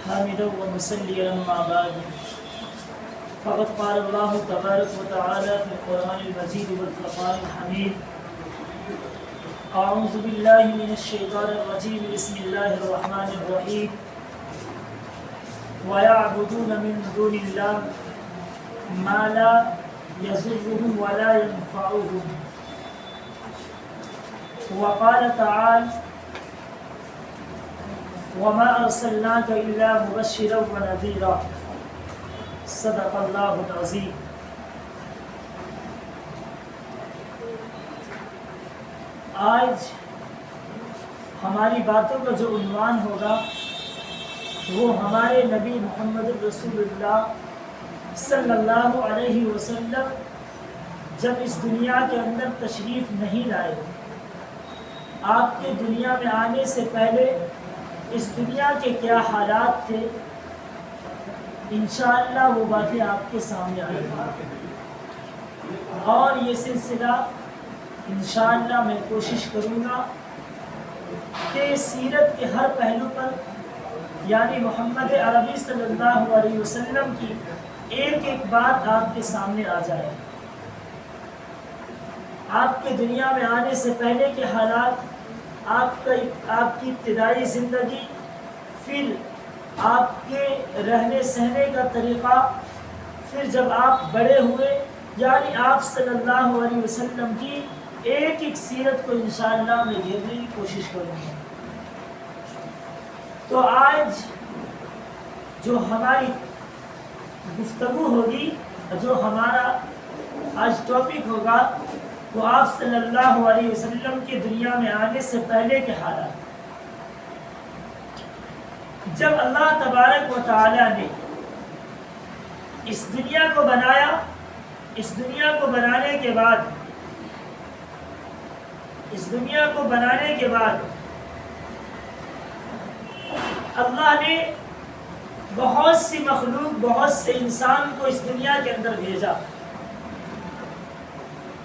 حامدا ومصليا أما بعد فقد قال الله تبارك وتعالى في القرآن المجيد والفرقان الحميد أعوذ بالله من الشيطان الرجيم بسم الله الرحمن الرحيم ويعبدون من دون الله ما لا يضرهم ولا ينفعهم وقال تعالى وما أرسلناك إلا مبشرا ونذيرا صدق الله العظيم. آج ہماری باتوں کا جو عنوان ہوگا وہ ہمارے نبی محمد رسول اللہ صلی اللہ علیہ وسلم جب اس دنیا کے اندر تشریف نہیں لائے، آپ کے دنیا میں آنے سے پہلے اس دنیا کے کیا حالات تھے، انشاءاللہ وہ باتیں آپ کے سامنے آئیں گی. اور یہ سلسلہ انشاءاللہ میں کوشش کروں گا کہ سیرت کے ہر پہلو پر یعنی محمد عربی صلی اللہ علیہ وسلم کی ایک ایک بات آپ کے سامنے آ جائے. آپ کے دنیا میں آنے سے پہلے کے حالات، آپ کی ابتدائی زندگی، پھر آپ کے رہنے سہنے کا طریقہ، پھر جب آپ بڑے ہوئے، یعنی آپ صلی اللہ علیہ وسلم کی ایک ایک سیرت کو انشاءاللہ میں گھیرنے کی کوشش کروں گا. تو آج جو ہماری گفتگو ہوگی، جو ہمارا آج ٹاپک ہوگا، وہ آپ صلی اللہ علیہ وسلم کے دنیا میں آنے سے پہلے کے حالات. جب اللہ تبارک و تعالی نے اس دنیا کو بنایا، اس دنیا کو بنانے کے بعد اللہ نے بہت سی مخلوق، بہت سے انسان کو اس دنیا کے اندر بھیجا،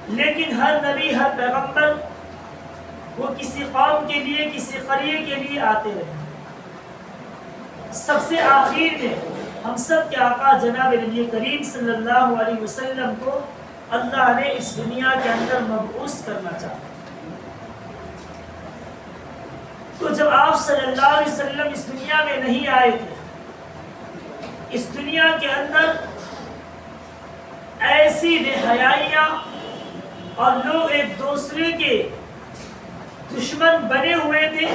لیکن ہر نبی، ہر پیغمبر وہ کسی قوم کے لیے، کسی قریے کے لیے آتے رہے. سب سے آخر میں ہم سب کے آقا جناب نبی کریم صلی اللہ علیہ وسلم کو اللہ نے اس دنیا کے اندر مبعوث کرنا چاہا. تو جب آپ صلی اللہ علیہ وسلم اس دنیا میں نہیں آئے تھے، اس دنیا کے اندر ایسی بے حیائیاں اور لوگ ایک دوسرے کے دشمن بنے ہوئے تھے.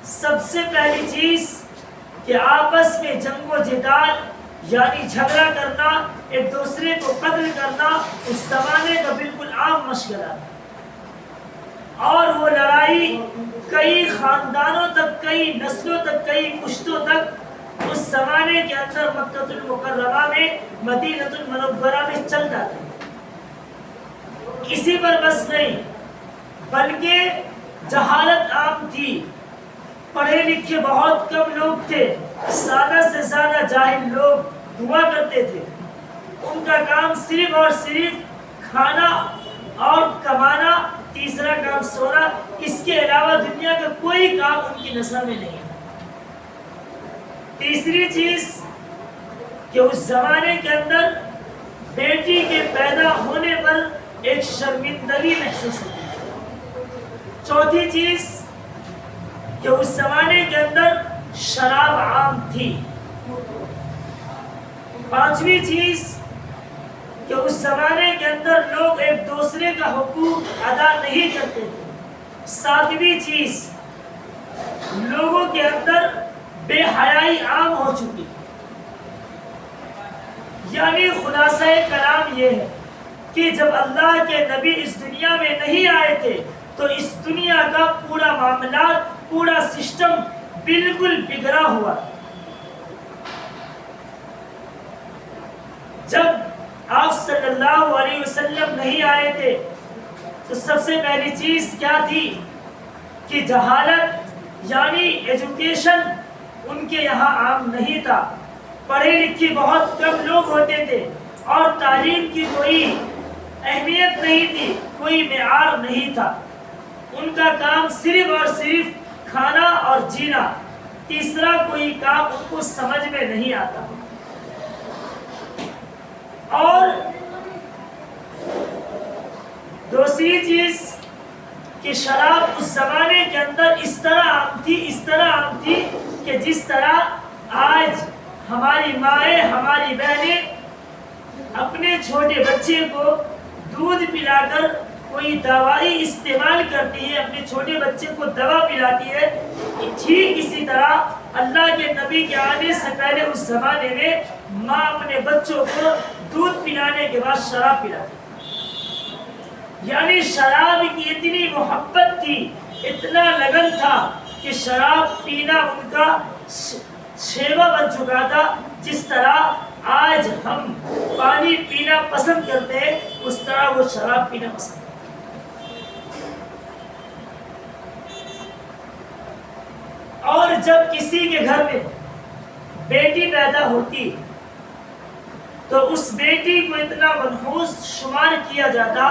سب سے پہلی چیز کہ آپس میں جنگ و جدال یعنی جھگڑا کرنا، ایک دوسرے کو قتل کرنا اس زمانے کا بالکل عام مشغلہ تھا. اور وہ لڑائی کئی خاندانوں تک، کئی نسلوں تک، کئی پشتوں تک اس زمانے کے اندر مکہ المکرمہ میں، مدینہ المنورہ میں چلتا تھا. اسی پر بس نہیں بلکہ جہالت عام تھی، پڑھے لکھے بہت کم لوگ تھے، زیادہ سے زیادہ جاہل لوگ ہوا کرتے تھے. ان کا کام صرف اور صرف کھانا اور کمانا، تیسرا کام سونا، اس کے علاوہ دنیا کا کوئی کام ان کی نسل میں نہیں. تیسری چیز کہ اس زمانے کے اندر بیٹی کے پیدا ہونے پر ایک شرمندگی محسوس ہوتی ہے. چوتھی چیز کہ اس زمانے کے اندر شراب عام تھی. پانچویں چیز کہ اس زمانے کے اندر لوگ ایک دوسرے کا حقوق ادا نہیں کرتے تھے. ساتویں چیز لوگوں کے اندر بے حیائی عام ہو چکی. یعنی خلاصہ کلام یہ ہے کہ جب اللہ کے نبی اس دنیا میں نہیں آئے تھے تو اس دنیا کا پورا معاملات، پورا سسٹم بالکل بگڑا ہوا. جب آپ صلی اللہ علیہ وسلم نہیں آئے تھے تو سب سے پہلی چیز کیا تھی کہ جہالت یعنی ایجوکیشن ان کے یہاں عام نہیں تھا. پڑھے لکھے بہت کم لوگ ہوتے تھے اور تعلیم کی کوئی اہمیت نہیں تھی، کوئی معیار نہیں تھا. ان کا کام صرف اور صرف کھانا اور جینا. تیسرا کوئی کام ان کو سمجھ میں نہیں آتا. اور دوسری چیز کہ شراب اس زمانے کے اندر اس طرح عام تھی کہ جس طرح آج ہماری مائیں ہماری بہنیں اپنے چھوٹے بچے کو دودھ پلا کر کوئی دوائی استعمال کرتی ہے، اپنے چھوٹے بچے کو دوا پلاتی ہے، ٹھیک اسی طرح اللہ کے نبی کے آنے سے پہلے اس زمانے میں ماں اپنے بچوں کو دودھ پلانے کے بعد شراب پلاتی. یعنی شراب کی اتنی محبت تھی، اتنا لگن تھا کہ شراب پینا ان کا شیوا بن چکا تھا. جس طرح آج ہم پانی پینا پسند کرتے ہیں اس طرح وہ شراب پینا پسند کرتے. اور جب کسی کے گھر میں بیٹی پیدا ہوتی تو اس بیٹی کو اتنا منحوس شمار کیا جاتا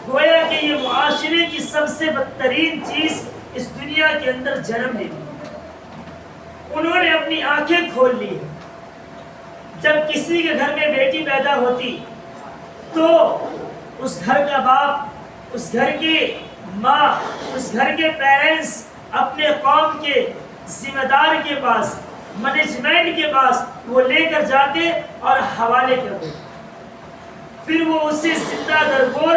گویا کہ یہ معاشرے کی سب سے بدترین چیز اس دنیا کے اندر جنم لے لی. انہوں نے اپنی آنکھیں کھول لی. جب کسی کے گھر میں بیٹی پیدا ہوتی تو اس گھر کا باپ، اس گھر کی ماں، اس گھر کے پیرنٹس اپنے قوم کے ذمہ دار کے پاس، مینجمنٹ کے پاس وہ لے کر جاتے اور حوالے کر دیتے. پھر وہ اسے زندہ درگور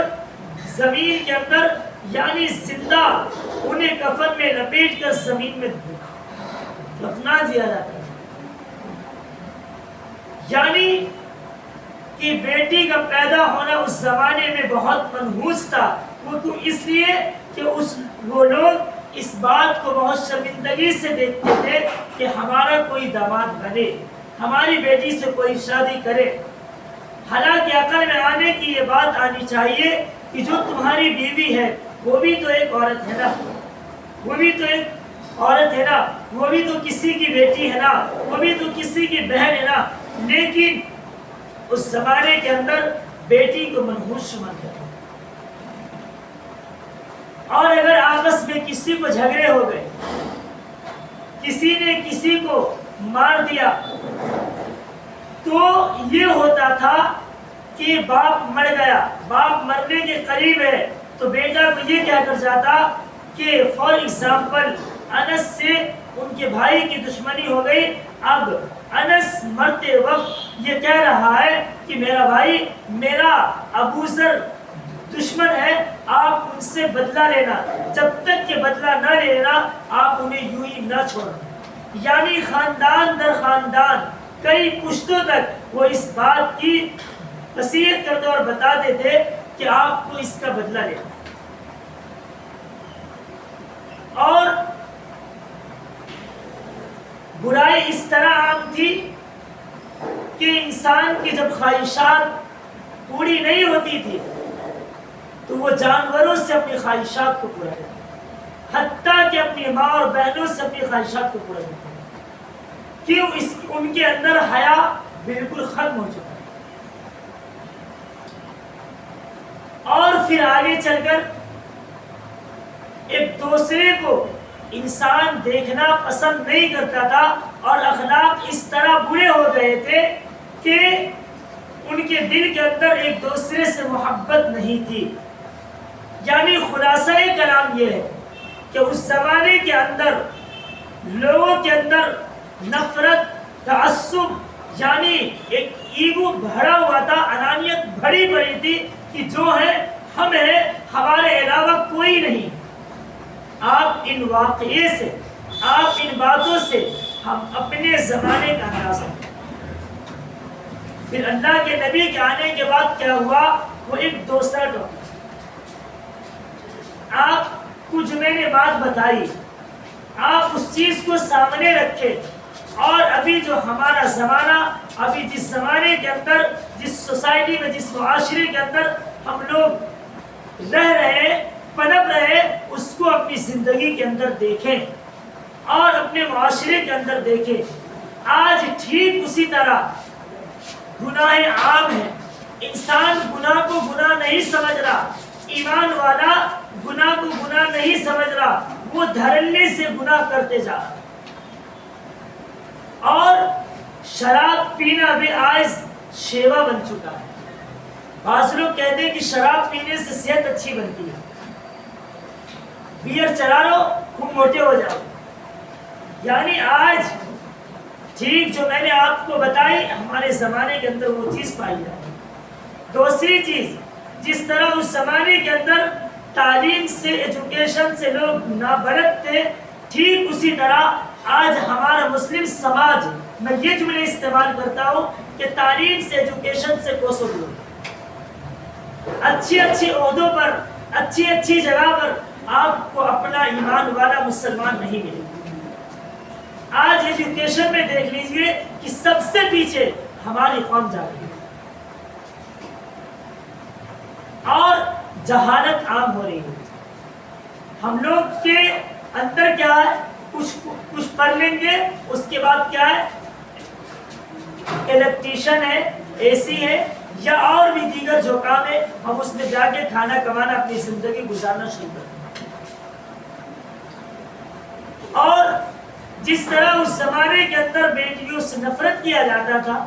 زمین کے اندر یعنی زندہ انہیں کفن میں لپیٹ کر زمین میں دفنا دیا جاتا ہے. یعنی کہ بیٹی کا پیدا ہونا اس زمانے میں بہت منحوس تھا. وہ تو اس لیے کہ وہ لوگ اس بات کو بہت شرمندگی سے دیکھتے تھے کہ ہمارا کوئی داماد بنے، ہماری بیٹی سے کوئی شادی کرے. حالانکہ عقل میں آنے کی یہ بات آنی چاہیے کہ جو تمہاری بیوی ہے وہ بھی تو ایک عورت ہے نا، وہ بھی تو ایک عورت ہے نا، وہ بھی تو کسی کی بیٹی ہے نا، وہ بھی تو کسی کی بہن ہے نا. لیکن اس زمانے کے اندر بیٹی کو منحوس شمار کرتے. اور اگر آپس میں کسی کو جھگڑے ہو گئے، کسی نے کسی کو مار دیا تو یہ ہوتا تھا کہ باپ مر گیا، باپ مرنے کے قریب ہے تو بیٹا کو یہ کہہ کر جاتا کہ فار ایگزامپل انس سے ان کے بھائی کی دشمنی ہو گئی. اب انس مرتے وقت یہ کہہ رہا ہے کہ میرا بھائی، میرا ابو ذر دشمن ہے، آپ ان سے بدلہ لینا، جب تک کہ بدلہ نہ لینا آپ انہیں یوں ہی نہ چھوڑنا. یعنی خاندان در خاندان کئی پشتوں تک وہ اس بات کی وصیت کرتے اور بتاتے تھے کہ آپ کو اس کا بدلہ لینا. اور برائی اس طرح عام تھی کہ انسان کی جب خواہشات پوری نہیں ہوتی تھی تو وہ جانوروں سے اپنی خواہشات کو پورا کرتا، حتیٰ کہ اپنی ماں اور بہنوں سے اپنی خواہشات کو پورا کرتا. کیوں؟ ان کے اندر حیا بالکل ختم ہو چکا ہے. اور پھر آگے چل کر ایک دوسرے کو انسان دیکھنا پسند نہیں کرتا تھا اور اخلاق اس طرح برے ہو گئے تھے کہ ان کے دل کے اندر ایک دوسرے سے محبت نہیں تھی. یعنی خلاصہ کلام یہ ہے کہ اس زمانے کے اندر لوگوں کے اندر نفرت، تعصب یعنی ایک ایگو بھرا ہوا تھا، انانیت بھری پڑی تھی کہ جو ہے ہم ہیں، ہمارے علاوہ کوئی نہیں. آپ ان واقعے سے، آپ ان باتوں سے ہم اپنے زمانے کا اندازہ کریں. پھر اللہ کے نبی کے آنے کے بعد کیا ہوا، وہ ایک دوسرا ٹاپک. آپ کو جو میں نے بات بتائی آپ اس چیز کو سامنے رکھے. اور ابھی جو ہمارا زمانہ، ابھی جس زمانے کے اندر، جس سوسائٹی میں، جس معاشرے کے اندر ہم لوگ رہ رہے، پنپ رہے، اس کو اپنی زندگی کے اندر دیکھیں اور اپنے معاشرے کے اندر دیکھیں. آج ٹھیک اسی طرح گناہ عام ہے. انسان گناہ کو گناہ نہیں سمجھ رہا، ایمان والا گناہ کو گناہ نہیں سمجھ رہا، وہ دھڑلے سے گناہ کرتے جا رہا. اور شراب پینا بھی آج شیوا بن چکا ہے. بعض لوگ کہتے ہیں کہ شراب پینے سے صحت اچھی بنتی ہے، بیئر چلا لو خوب موٹے ہو جاؤ. یعنی آج ٹھیک جو میں نے آپ کو بتائی ہمارے زمانے کے اندر وہ چیز پائی جاتی ہے. دوسری چیز، جس طرح اس زمانے کے اندر تعلیم سے، ایجوکیشن سے لوگ نابلد تھے، ٹھیک اسی طرح آج ہمارا مسلم سماج، میں یہ جملے استعمال کرتا ہوں کہ تعلیم سے، ایجوکیشن سے کوسوں دور، اچھی اچھی عہدوں پر، اچھی اچھی جگہ پر آپ کو اپنا ایمان والا مسلمان نہیں ملے. آج ایجوکیشن میں دیکھ لیجئے کہ سب سے پیچھے ہماری قوم جا رہی ہے اور جہالت عام ہو رہی ہے. ہم لوگ کے اندر کیا ہے، کچھ پڑھ لیں گے، اس کے بعد کیا ہے، الیکٹریشن ہے، اے سی ہے یا اور بھی دیگر جو کام ہے، ہم اس میں جا کے کھانا کمانا، اپنی زندگی گزارنا شروع کرتے ہیں. اور جس طرح اس زمانے کے اندر بیٹیوں سے نفرت کیا جاتا تھا،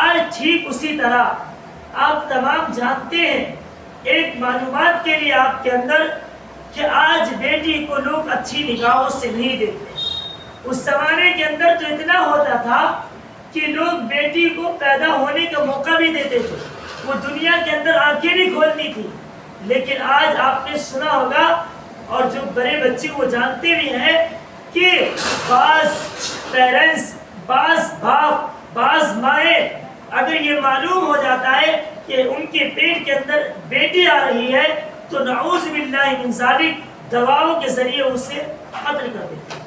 آج ٹھیک اسی طرح آپ تمام جانتے ہیں. ایک معلومات کے لیے آپ کے اندر کہ آج بیٹی کو لوگ اچھی نگاہوں سے نہیں دیکھتے. اس زمانے کے اندر تو اتنا ہوتا تھا کہ لوگ بیٹی کو پیدا ہونے کا موقع بھی دیتے تھے، وہ دنیا کے اندر آنکھیں نہیں کھولتی تھی. لیکن آج آپ نے سنا ہوگا اور جو بڑے بچے وہ جانتے بھی ہیں کہ بعض پیرنٹس، بعض باپ، بعض مائیں اگر یہ معلوم ہو جاتا ہے کہ ان کے پیٹ کے اندر بیٹی آ رہی ہے تو نعوذ باللہ من ذالک دواؤں کے ذریعے اسے قتل کر دیتے ہیں.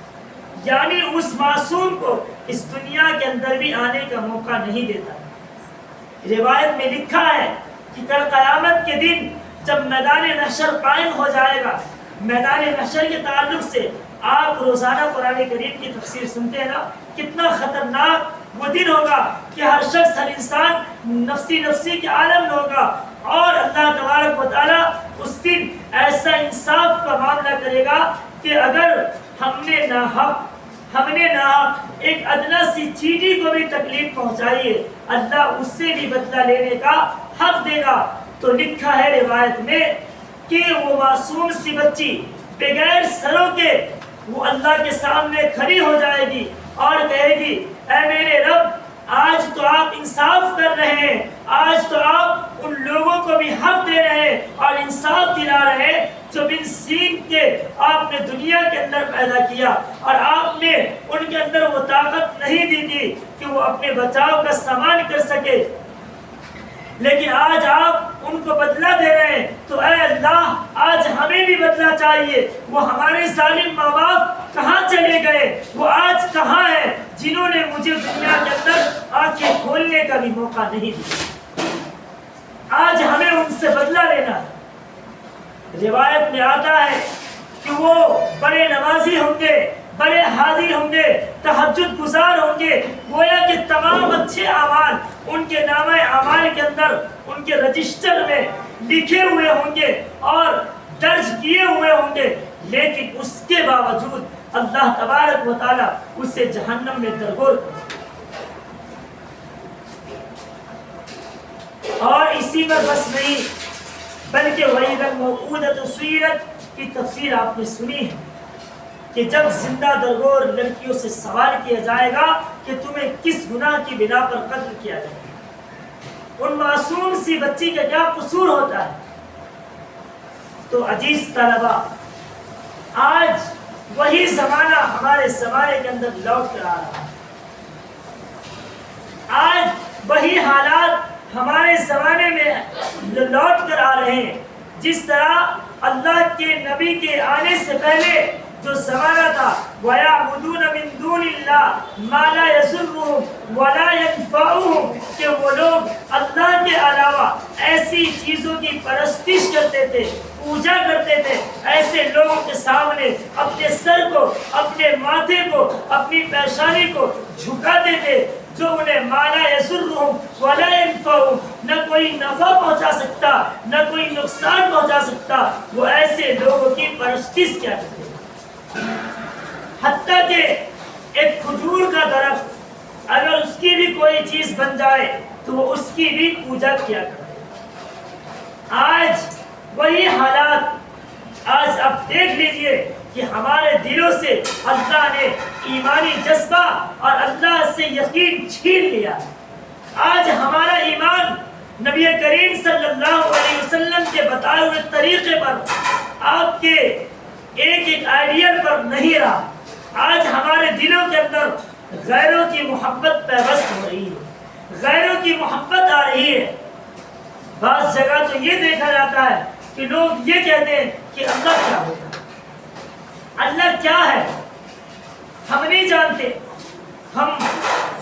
یعنی اس معصوم کو اس دنیا کے اندر بھی آنے کا موقع نہیں دیتا. روایت میں لکھا ہے کہ کل قیامت کے دن جب میدان محشر قائم ہو جائے گا، میدان محشر کے تعلق سے آپ روزانہ قرآن کریم کی تفسیر سنتے ہیں نا، کتنا خطرناک وہ دن ہوگا کہ ہر شخص، ہر انسان نفسی نفسی کے عالم میں ہوگا اور اللہ تبارک و تعالیٰ اس دن ایسا انصاف کا معاملہ کرے گا کہ اگر ہم نے ناحق ایک ادنا سی چیٹی کو بھی تکلیف پہنچائی ہے، اللہ اس سے بھی بدلہ لینے کا حق دے گا. تو لکھا ہے روایت میں کہ وہ معصوم سی بچی بغیر سروں کے وہ اللہ کے سامنے کھڑی ہو جائے گی اور کہے گی، اے میرے رب، آج تو آپ انصاف کر رہے ہیں، آج تو آپ ان لوگوں کو بھی حق دے رہے ہیں اور انصاف دلا رہے ہیں جو بن سین کے آپ نے دنیا کے اندر پیدا کیا اور آپ نے ان کے اندر وہ طاقت نہیں دی تھی کہ وہ اپنے بچاؤ کا سامان کر سکے، لیکن آج آپ ان کو بدلہ دے رہے ہیں. تو اے اللہ، آج ہمیں بھی بدلہ چاہیے. وہ ہمارے ظالم ماں باپ کہاں چلے گئے، وہ آج کہاں ہیں جنہوں نے مجھے دنیا کے اندر آنکھیں کھولنے کا بھی موقع نہیں دیا. آج ہمیں ان سے بدلہ لینا ہے. روایت میں آتا ہے کہ وہ بڑے نمازی ہوں گے، بڑے حاضر ہوں گے، تہجد گزار ہوں گے، گویا کہ تمام اچھے اعمال ان کے نامہ اعمال کے اندر، ان کے رجسٹر میں لکھے ہوئے ہوں گے اور درج کیے ہوئے ہوں گے، لیکن اس کے باوجود اللہ تبارک و تعالیٰ اسے جہنم میں درگور کرے. اور اسی پر بس نہیں بلکہ وَإِذَا الْمَوْءُودَةُ سُئِلَتْ کی تفسیر آپ نے سنی ہے کہ جب زندہ درگور لڑکیوں سے سوال کیا جائے گا کہ تمہیں کس گناہ کی بنا پر قتل کیا جائے گا، ان معصوم سی بچی کا کیا قصور ہوتا ہے. تو عزیز طلبہ، آج وہی زمانہ ہمارے زمانے کے اندر لوٹ کر آ رہا ہے. آج وہی حالات ہمارے زمانے میں لوٹ کر آ رہے ہیں. جس طرح اللہ کے نبی کے آنے سے پہلے جو زمانہ تھا، وَيَعْبُدُونَ مِن دُونِ اللَّهِ مَا لَا يَضُرُّهُمْ وَلَا يَنفَعُهُمْ، کہ وہ لوگ اللہ کے علاوہ ایسی چیزوں کی پرستش کرتے تھے، پوجا کرتے تھے. ایسے لوگوں کے سامنے اپنے سر کو، اپنے ماتھے کو، اپنی پیشانی کو جھکاتے تھے جو انہیں مالا یسرہم ولا ینفعہم، نہ کوئی نفع پہنچا سکتا نہ کوئی نقصان پہنچا سکتا. وہ ایسے لوگوں کی پرستش کیا کرتے تھے. حتیٰ کہ ایک کھجور کا درخت کوئی چیز بن جائے تو وہ اس کی بھی پوجا کیا کرتے. آج وہی حالات، آج آپ دیکھ لیجئے کہ ہمارے دلوں سے اللہ نے ایمانی جذبہ اور اللہ سے یقین چھین لیا. آج ہمارا ایمان نبی کریم صلی اللہ علیہ وسلم کے بتائے ہوئے طریقے پر، آپ کے ایک ایک آئیڈیل پر نہیں رہا. آج ہمارے دلوں کے اندر غیروں کی محبت پیوست ہو رہی ہے، غیروں کی محبت آ رہی ہے. بعض جگہ تو یہ دیکھا جاتا ہے کہ لوگ یہ کہتے ہیں کہ اللہ کیا ہوتا ہے، اللہ کیا ہے، ہم نہیں جانتے. ہم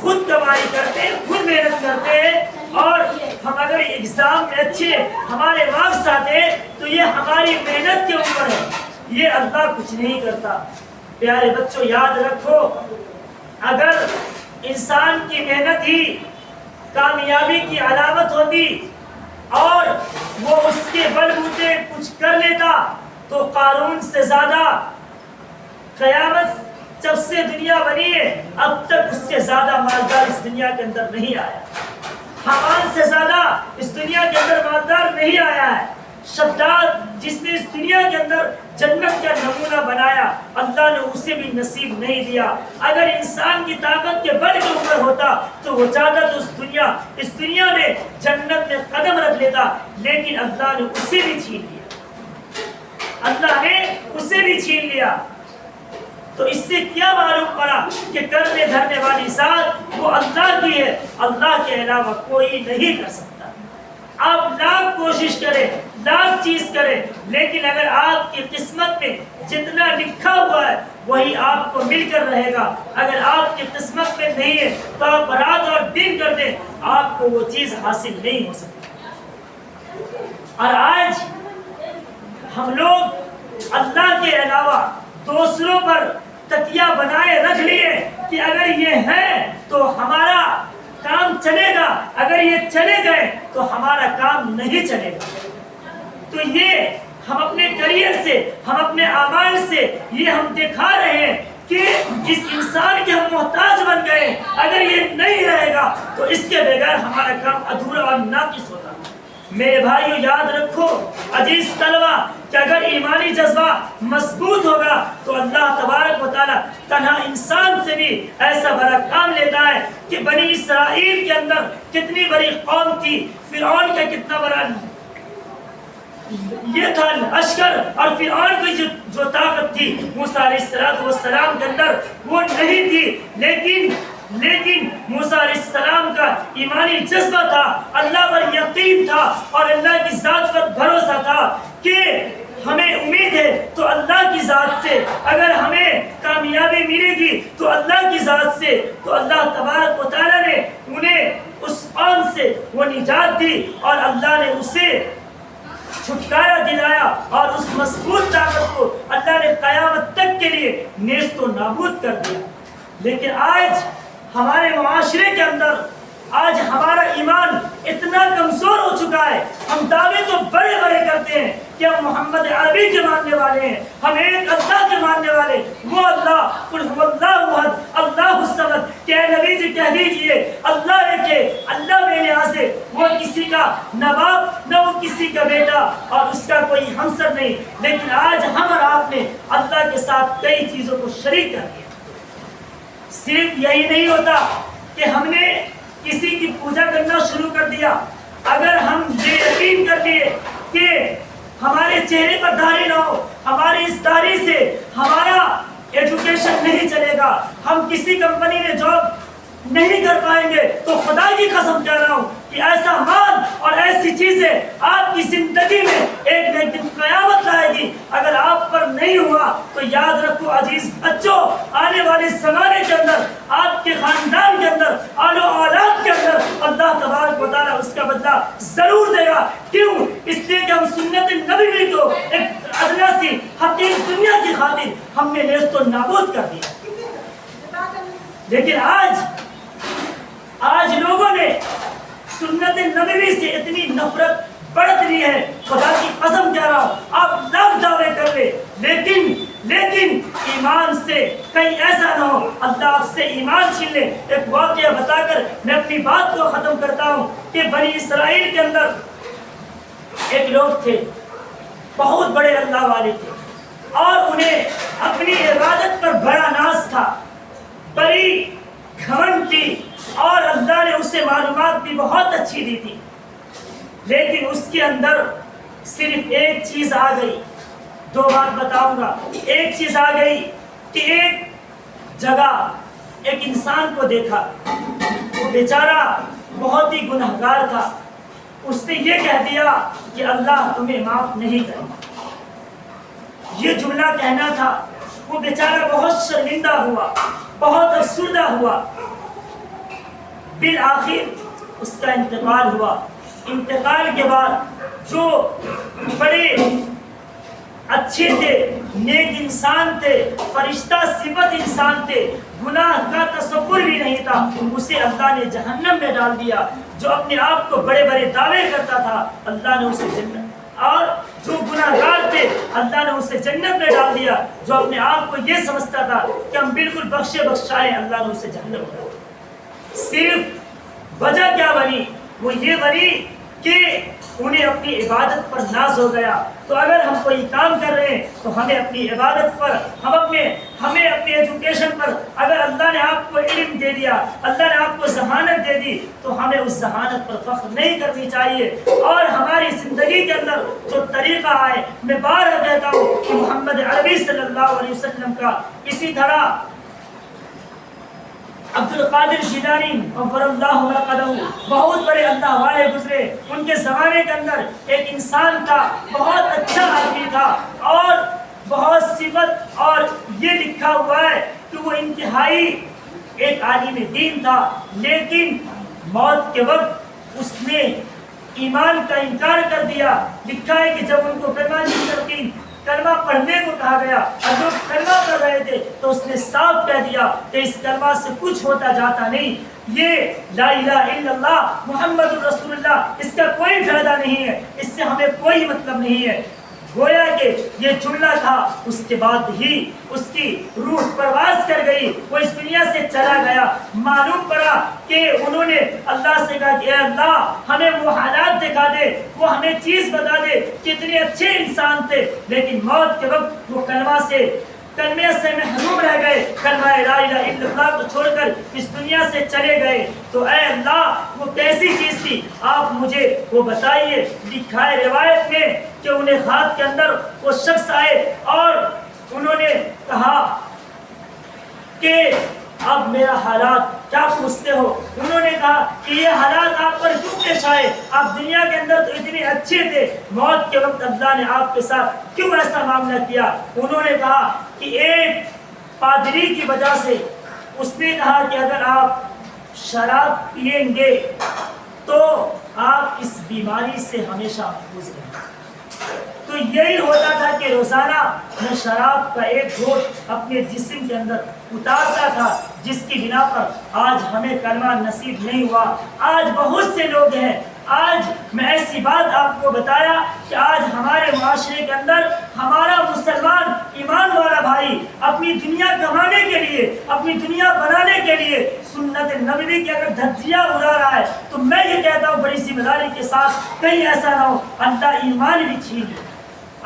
خود کمائی کرتے ہیں، خود محنت کرتے ہیں، اور ہم اگر ایگزام میں اچھے ہمارے مارکس آتے تو یہ ہماری محنت کے اوپر ہے، یہ اللہ کچھ نہیں کرتا. پیارے بچوں یاد رکھو، اگر انسان کی محنت ہی کامیابی کی علامت ہوتی اور وہ اس کے بلبوتے کچھ کر لیتا تو قارون سے زیادہ، قیامت جب سے دنیا بنی ہے اب تک اس سے زیادہ مالدار اس دنیا کے اندر نہیں آیا. حامان سے زیادہ اس دنیا کے اندر مالدار نہیں آیا ہے. شداد جس نے اس دنیا کے اندر جنت کا نمونہ بنایا، اللہ نے اسے بھی نصیب نہیں دیا. اگر انسان کی طاقت کے بل کے اوپر ہوتا تو وہ چاہتا تو اس دنیا میں جنت میں قدم رکھ لیتا، لیکن اللہ نے اسے بھی چھین لیا. اللہ نے اسے بھی چھین لیا. تو اس سے کیا معلوم پڑا کہ کرنے دھرنے والی ذات وہ اللہ کی ہے، اللہ کے علاوہ کوئی نہیں کر سکتا. آپ لاکھ کوشش کریں، لاکھ چیز کریں، لیکن اگر آپ کی قسمت میں جتنا لکھا ہوا ہے وہی آپ کو مل کر رہے گا. اگر آپ کی قسمت میں نہیں ہے تو آپ رات اور دن کر دیں، آپ کو وہ چیز حاصل نہیں ہو سکتی. اور آج ہم لوگ اللہ کے علاوہ دوسروں پر تکیہ بنائے رکھ لیے کہ اگر یہ ہے تو ہمارا کام چلے گا، اگر یہ چلے گئے تو ہمارا کام نہیں چلے گا. تو یہ ہم اپنے کریئر سے، ہم اپنے اعمال سے یہ ہم دکھا رہے ہیں کہ جس انسان کے ہم محتاج بن گئے، اگر یہ نہیں رہے گا تو اس کے بغیر ہمارا کام ادھورا اور ناقص ہوگا. میرے بھائیو یاد رکھو عزیز طلبہ کہ اگر ایمانی جذبہ مضبوط ہوگا تو اللہ تبارک و تعالیٰ تنہا انسان سے بھی ایسا بڑا کام لیتا ہے کہ بنی اسرائیل کے اندر کتنی بڑی قوم تھی، فرعون کا کتنا بڑا یہ تھا لشکر، اور فرعون کی جو طاقت تھی موسیٰ علیہ السلام کے اندر وہ نہیں تھی. لیکن موسیٰ علیہ السلام کا ایمانی جذبہ تھا، اللہ پر یقین تھا اور اللہ کی ذات پر بھروسہ تھا کہ ہمیں امید ہے تو اللہ کی ذات سے، اگر ہمیں کامیابی ملے گی تو اللہ کی ذات سے. تو اللہ تبارک و تعالیٰ نے انہیں اس قوم سے وہ نجات دی اور اللہ نے اسے چھٹکارا دلایا، اور اس مضبوط طاقت کو اللہ نے قیامت تک کے لیے نیست و نابود کر دیا. لیکن آج ہمارے معاشرے کے اندر آج ہمارا ایمان اتنا کمزور ہو چکا ہے، ہم دعوے تو بڑے بڑے کرتے ہیں کہ ہم محمد عربی کے ماننے والے ہیں، ہم ایک اللہ کے ماننے والے، وہ اللہ قل هو اللہ احد اللہ الصمد. کہ اے نبی جی کہہ دیجئے اللہ ایک ہے، اللہ بے نیاز ہے، وہ کسی کا نہ باپ نہ وہ کسی کا بیٹا اور اس کا کوئی ہمسر نہیں. لیکن آج ہم اور آپ نے اللہ کے ساتھ کئی چیزوں کو شریک کر دیا. صرف یہی نہیں ہوتا کہ ہم نے کسی کی پوجا کرنا شروع کر دیا، اگر ہم یہ یقین کر لیے کہ ہمارے چہرے پر داڑھی نہ ہو، ہماری اس داڑھی سے ہمارا ایجوکیشن نہیں چلے گا، ہم کسی کمپنی میں جاب نہیں کر پائیں گے، تو خدا کی قسم کہہ رہا ہوں کہ ایسا مال اور ایسی چیزیں آپ کی زندگی میں ایک نہ ایک دن قیامت لائے گی. اگر آپ پر نہیں ہوا تو یاد رکھو عزیز بچوں، آنے والے زمانے کے اندر آپ کے خاندان کے اندر، آل و اولاد کے اندر اللہ تبارک و تعالیٰ اس کا بدلہ ضرور دے گا. کیوں؟ اس لیے کہ ہم سنت نبوی کو ایک ادنا سی حقیر دنیا کی خاطر ہم نے نیست و نابود کر دیا. لیکن آج لوگوں نے سنت نبوی سے اتنی نفرت بڑھت لی ہے، خدا کی قسم کہہ رہا ہوں آپ لاکھ دعوے کر لے لیکن لیکن ایمان سے کہیں ایسا نہ ہو اللہ آپ سے ایمان چھین لے۔ ایک واقعہ بتا کر میں اپنی بات کو ختم کرتا ہوں کہ بنی اسرائیل کے اندر ایک لوگ تھے، بہت بڑے اللہ والے تھے، اور انہیں اپنی عبادت پر بڑا ناز تھا، بڑی گھمنڈ تھی، اور اللہ نے اسے معلومات بھی بہت اچھی دی تھی، لیکن اس کے اندر صرف ایک چیز آ گئی۔ دو بات بتاؤں گا۔ ایک چیز آ گئی کہ ایک جگہ ایک انسان کو دیکھا، وہ بیچارہ بہت ہی گنہگار تھا، اس نے یہ کہہ دیا کہ اللہ تمہیں معاف نہیں کرے گا۔ یہ جملہ کہنا تھا۔ وہ بیچارہ بہت شرمندہ ہوا، بہت افسردہ ہوا۔ بالآخر اس کا انتقال ہوا۔ انتقال کے بعد جو بڑے اچھے تھے، نیک انسان تھے، فرشتہ صفت انسان تھے، گناہ کا تصور بھی نہیں تھا، اسے اللہ نے جہنم میں ڈال دیا۔ جو اپنے آپ کو بڑے بڑے دعوے کرتا تھا، اللہ نے اسے جنت، اور جو گناہگار تھے اللہ نے اسے جنت میں ڈال دیا۔ جو اپنے آپ کو یہ سمجھتا تھا کہ ہم بالکل بخشے بخشائے، اللہ نے اسے جہنم میں ڈال دیا۔ صرف وجہ کیا بنی؟ وہ یہ بنی کہ انہیں اپنی عبادت پر ناز ہو گیا۔ تو اگر ہم کوئی کام کر رہے ہیں تو ہمیں اپنی عبادت پر، ہمیں اپنی ایجوکیشن پر، اگر اللہ نے آپ کو علم دے دیا، اللہ نے آپ کو ذہانت دے دی، تو ہمیں اس ذہانت پر فخر نہیں کرنی چاہیے، اور ہماری زندگی کے اندر جو طریقہ آئے، میں بار بار کہتا ہوں کہ محمد عربی صلی اللہ علیہ وسلم کا، اسی طرح عبد القادر جیلانی غفر اللہ مرقدہ، بہت بڑے اللہ والے گزرے۔ ان کے زمانے کے اندر ایک انسان تھا، بہت اچھا آدمی تھا، اور بہت صفت، اور یہ لکھا ہوا ہے کہ وہ انتہائی ایک عالم دین تھا، لیکن موت کے وقت اس نے ایمان کا انکار کر دیا۔ لکھا ہے کہ جب ان کو کلمہ پڑھنے کو کہا گیا اور لوگ کلمہ پڑھ رہے تھے تو اس نے صاف کہہ دیا کہ اس کلمہ سے کچھ ہوتا جاتا نہیں، یہ لا الہ الا اللہ محمد الرسول اللہ، اس کا کوئی فائدہ نہیں ہے، اس سے ہمیں کوئی مطلب نہیں ہے۔ گویا کہ یہ جملہ تھا، اس کے بعد ہی اس کی روح پرواز کر گئی، وہ اس دنیا سے چلا گیا۔ معلوم پڑا کہ انہوں نے اللہ سے کہا کہ اے اللہ ہمیں وہ حالات دکھا دے، وہ ہمیں چیز بتا دے، کتنے اچھے انسان تھے، لیکن موت کے وقت وہ کلمے سے محروم رہ گئے، کلمہ لا الہ الا اللہ کو چھوڑ کر اس دنیا سے چلے گئے۔ تو اے اللہ وہ کیسی چیز تھی آپ مجھے وہ بتائیے۔ لکھا ہے روایت میں کہ انہیں خواب کے اندر وہ شخص آئے اور انہوں نے کہا کہ اب میرا حالات کیا پوچھتے ہو؟ انہوں نے کہا کہ یہ حالات آپ پر کیوں پیش آئے؟ آپ دنیا کے اندر تو اتنے اچھے تھے، موت کے وقت اللہ نے آپ کے ساتھ کیوں ایسا معاملہ کیا؟ انہوں نے کہا کہ ایک پادری کی وجہ سے، اس نے کہا کہ اگر آپ شراب پئیں گے تو آپ اس بیماری سے ہمیشہ محفوظ رہیں گے۔ تو یہی ہوتا تھا کہ روزانہ میں شراب کا ایک گھونٹ اپنے جسم کے اندر اتارتا تھا، جس کی بنا پر آج ہمیں کلمہ نصیب نہیں ہوا۔ آج بہت سے لوگ ہیں، آج میں ایسی بات آپ کو بتایا کہ آج ہمارے معاشرے کے اندر ہمارا مسلمان ایمان والا بھائی اپنی دنیا کمانے کے لیے، اپنی دنیا بنانے کے لیے سنت نبوی کی اگر دھجیاں اڑا رہا ہے، تو میں یہ کہتا ہوں بڑی ذمہ داری کے ساتھ کہیں ایسا نہ ہو اللہ ایمان بھی چھین لے،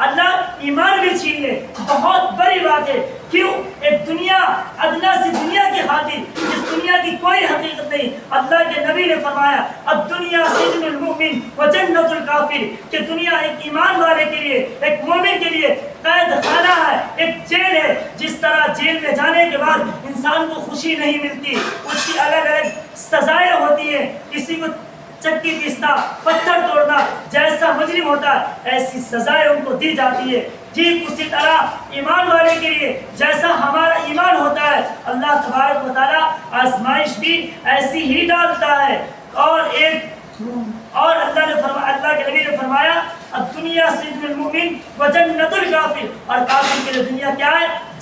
اللہ ایمان بھی چھین لے۔ بہت بڑی بات ہے۔ کیوں؟ ایک دنیا، ادنا سی دنیا کی خاطر، جس دنیا کی کوئی حقیقت نہیں۔ اللہ کے نبی نے فرمایا الدنیا سجن المؤمن و جنت الکافر، کہ دنیا ایک ایمان والے کے لیے، ایک مومن کے لیے قید خانہ ہے، ایک جیل ہے۔ جس طرح جیل میں جانے کے بعد انسان کو خوشی نہیں ملتی، اس کی الگ الگ سزائیں ہوتی ہیں، کسی کو چکی پیسنا، پتھر توڑنا، جیسا مجرم ہوتا ہے ایسی سزائیں ان کو دی جاتی ہے۔ ٹھیک اسی طرح ایمان والے کے لیے جیسا ہمارا ایمان ہوتا ہے، اللہ تبارک و تعالیٰ آزمائش بھی ایسی ہی ڈالتا ہے۔ اور اللہ کے نبی نے فرمایا الدنیا سجن المؤمن و جنت الکافر، اور کافر کے لیے دنیا کیا ہے؟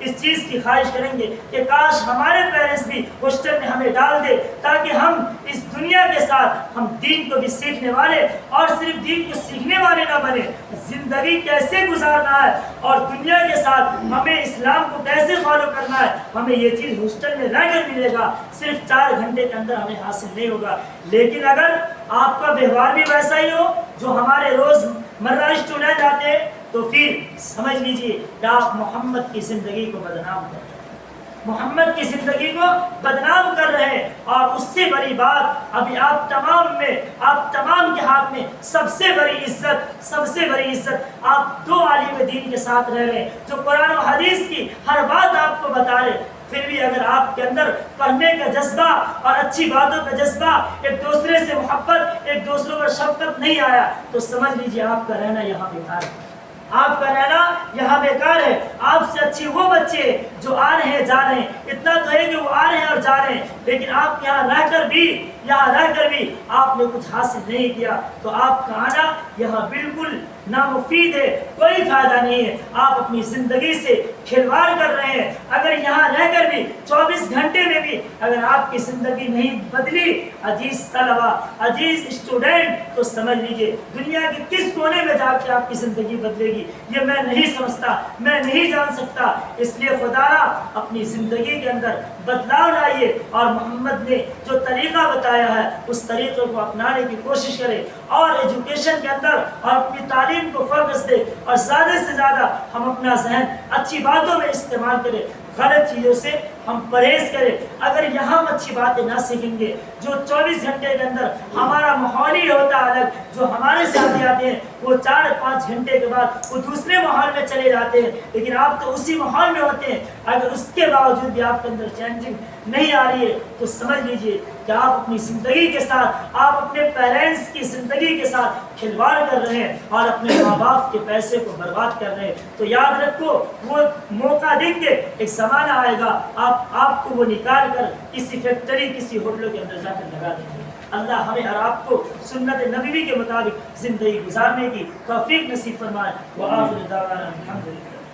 اس چیز کی خواہش کریں گے کہ کاش ہمارے پیرنٹس بھی ہاسٹل میں ہمیں ڈال دے، تاکہ ہم اس دنیا کے ساتھ ہم دین کو بھی سیکھنے والے، اور صرف دین کو سیکھنے والے نہ بنے، زندگی کیسے گزارنا ہے اور دنیا کے ساتھ ہمیں اسلام کو کیسے فالو کرنا ہے، ہمیں یہ چیز ہاسٹل میں رہ کر ملے گا، صرف 4 گھنٹے کے اندر ہمیں حاصل نہیں ہوگا۔ لیکن اگر آپ کا ویوہار بھی ویسا ہی ہو جو ہمارے روز مرہ اسٹوڈنٹ آتے ہیں، تو پھر سمجھ لیجئے کہ آپ محمد کی زندگی کو بدنام کر رہے ہیں، محمد کی زندگی کو بدنام کر رہے ہیں۔ اور اس سے بڑی بات ابھی آپ تمام کے ہاتھ میں سب سے بڑی عزت آپ 2 عالم دین کے ساتھ رہ رہے ہیں جو قرآن و حدیث کی ہر بات آپ کو بتا رہے، پھر بھی اگر آپ کے اندر پڑھنے کا جذبہ اور اچھی باتوں کا جذبہ، ایک دوسرے سے محبت، ایک دوسروں پر شفقت نہیں آیا، تو سمجھ لیجئے آپ کا رہنا یہاں بیکار ہے، آپ کا رہنا یہاں بیکار ہے۔ آپ سے اچھی وہ بچے جو آ رہے ہیں جا رہے ہیں، اتنا تو ہے کہ وہ آ رہے ہیں اور جا رہے ہیں، لیکن آپ یہاں رہ کر بھی آپ نے کچھ حاصل نہیں کیا، تو آپ کا آنا یہاں بالکل نامفید ہے، کوئی فائدہ نہیں ہے۔ آپ اپنی زندگی سے کھلواڑ کر رہے ہیں۔ اگر یہاں رہ کر بھی 24 گھنٹے میں بھی اگر آپ کی زندگی نہیں بدلی، عزیز طلبہ، عزیز اسٹوڈنٹ، تو سمجھ لیجئے دنیا کے کس کونے میں جا کے آپ کی زندگی بدلے گی یہ میں نہیں سمجھتا، میں نہیں جان سکتا۔ اس لیے خدا اپنی زندگی کے اندر بدلاؤ لائیے، اور محمد نے جو طریقہ بتایا ہے اس طریقے کو اپنانے کی کوشش کرے، اور ایجوکیشن کے اندر اور اپنی تعلیم کو فوکس دے، اور زیادہ سے زیادہ ہم اپنا ذہن اچھی باتوں میں استعمال کریں، غلط چیزوں سے ہم پرہیز کریں۔ اگر یہاں ہم اچھی باتیں نہ سیکھیں گے، جو 24 گھنٹے کے اندر ہمارا ماحول ہی ہوتا ہے الگ، جو ہمارے ساتھی آتے ہیں وہ 4-5 گھنٹے کے بعد وہ دوسرے ماحول میں چلے جاتے ہیں، لیکن آپ تو اسی ماحول میں ہوتے ہیں۔ اگر اس کے باوجود بھی آپ کے اندر چینجنگ نہیں آ رہی ہے، تو سمجھ لیجئے کہ آپ اپنی زندگی کے ساتھ، آپ اپنے پیرنٹس کی زندگی کے ساتھ کھلواڑ کر رہے ہیں، اور اپنے ماں باپ کے پیسے کو برباد کر رہے ہیں۔ تو یاد رکھو، وہ موقع دیں گے، ایک زمانہ آئے گا آپ کو وہ نکال کر کسی فیکٹری، کسی ہوٹلوں کے اندر جا کر لگا دیں گے۔ اللہ ہمیں اور آپ کو سنت نبوی کے مطابق زندگی گزارنے کی توفیق نصیب فرمائے۔ وآخر دعوانا الحمدللہ۔